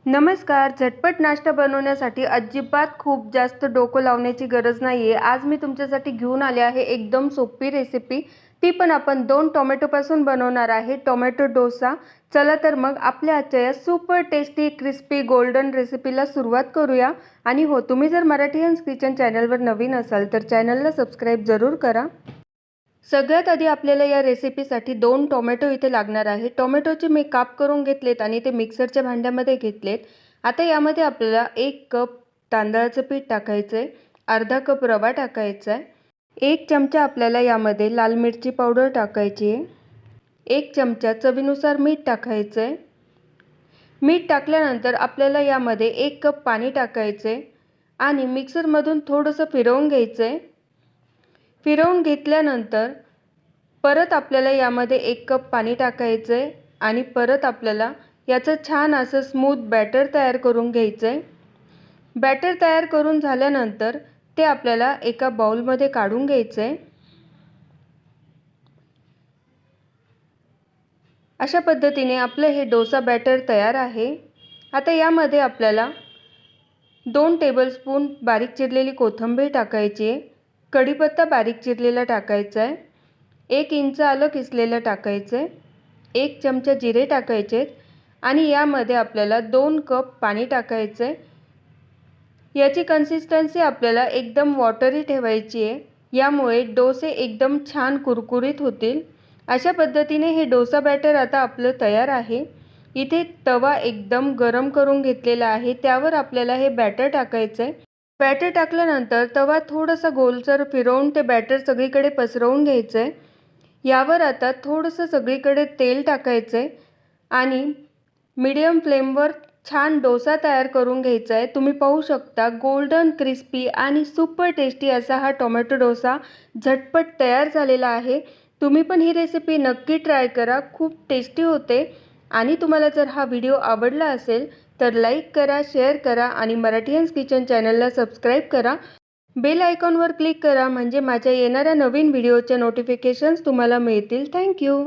नमस्कार. झटपट नाश्ता बनवण्यासाठी अजिबात खूप जास्त डोकं लावण्याची गरज नाही आहे. आज मी तुमच्यासाठी घेऊन आले आहे एकदम सोपी रेसिपी. ती पण आपण 2 टोमॅटोपासून बनवणार आहे, टोमॅटो डोसा. चला तर मग आपल्या आजच्या या सुपर टेस्टी, क्रिस्पी, गोल्डन रेसिपीला सुरुवात करूया. आणि हो, तुम्ही जर मराठीयन्स किचन चॅनलवर नवीन असाल तर चॅनलला सबस्क्राईब जरूर करा. सगळ्यात आधी आपल्याला या रेसिपीसाठी 2 टोमॅटो इथे लागणार आहे. टोमॅटोचे मी काप करून घेतलेत आणि ते मिक्सरच्या भांड्यामध्ये घेतलेत. आता यामध्ये आपल्याला 1 कप तांदळाचं पीठ टाकायचं आहे, अर्धा कप रवा टाकायचा आहे, 1 चमचा आपल्याला यामध्ये लाल मिरची पावडर टाकायची आहे, 1 चमचा चवीनुसार मीठ टाकायचं आहे. मीठ टाकल्यानंतर आपल्याला यामध्ये 1 कप पाणी टाकायचं आहे आणि मिक्सरमधून थोडंसं फिरवून घ्यायचं आहे. फिरवून घेतल्यानंतर परत आपल्याला यामध्ये 1 कप पाणी टाकायचं आहे आणि परत आपल्याला याचं छान असं स्मूथ बॅटर तयार करून घ्यायचं आहे. बॅटर तयार करून झाल्यानंतर ते आपल्याला एका बाउलमध्ये काढून घ्यायचं आहे. अशा पद्धतीने आपलं हे डोसा बॅटर तयार आहे. आता यामध्ये आपल्याला 2 टेबलस्पून बारीक चिरलेली कोथिंबीर टाकायची आहे, कढीपत्ता बारीक चिरलेला टाकायचा आहे, 1 इंच आलं किसलेलं टाकायचं आहे, 1 चमचा जिरे टाकायचे आहेत आणि यामध्ये आपल्याला 2 कप पाणी टाकायचं आहे. याची कन्सिस्टन्सी आपल्याला एकदम वॉटरी ठेवायची आहे. यामुळे डोसे एकदम छान कुरकुरीत होतील. अशा पद्धतीने हे डोसा बॅटर आता आपलं तयार आहे. इथे तवा एकदम गरम करून घेतलेला आहे, त्यावर आपल्याला हे बॅटर टाकायचं आहे. बॅटर टाकल्यानंतर तवा थोडासा गोलसर फिरवून ते बॅटर सगळीकडे पसरवून घ्यायचं आहे. यावर आता थोडंसं सगळीकडे तेल टाकायचं आहे आणि मीडियम फ्लेमवर छान डोसा तयार करून घ्यायचा आहे. तुम्ही पाहू शकता गोल्डन क्रिस्पी आणि सुपर टेस्टी असा हा टोमॅटो डोसा झटपट तयार झालेला आहे. तुम्ही पण ही रेसिपी नक्की ट्राय करा, खूप टेस्टी होते. आणि तुम्हाला जर हा व्हिडिओ आवडला असेल तर लाईक करा, शेअर करा आणि मराठीयन्स किचन चॅनलला सबस्क्राईब करा. बेल आयकॉनवर क्लिक करा म्हणजे माझ्या येणाऱ्या नवीन व्हिडिओच्या नोटिफिकेशन्स तुम्हाला मिळतील. थँक्यू.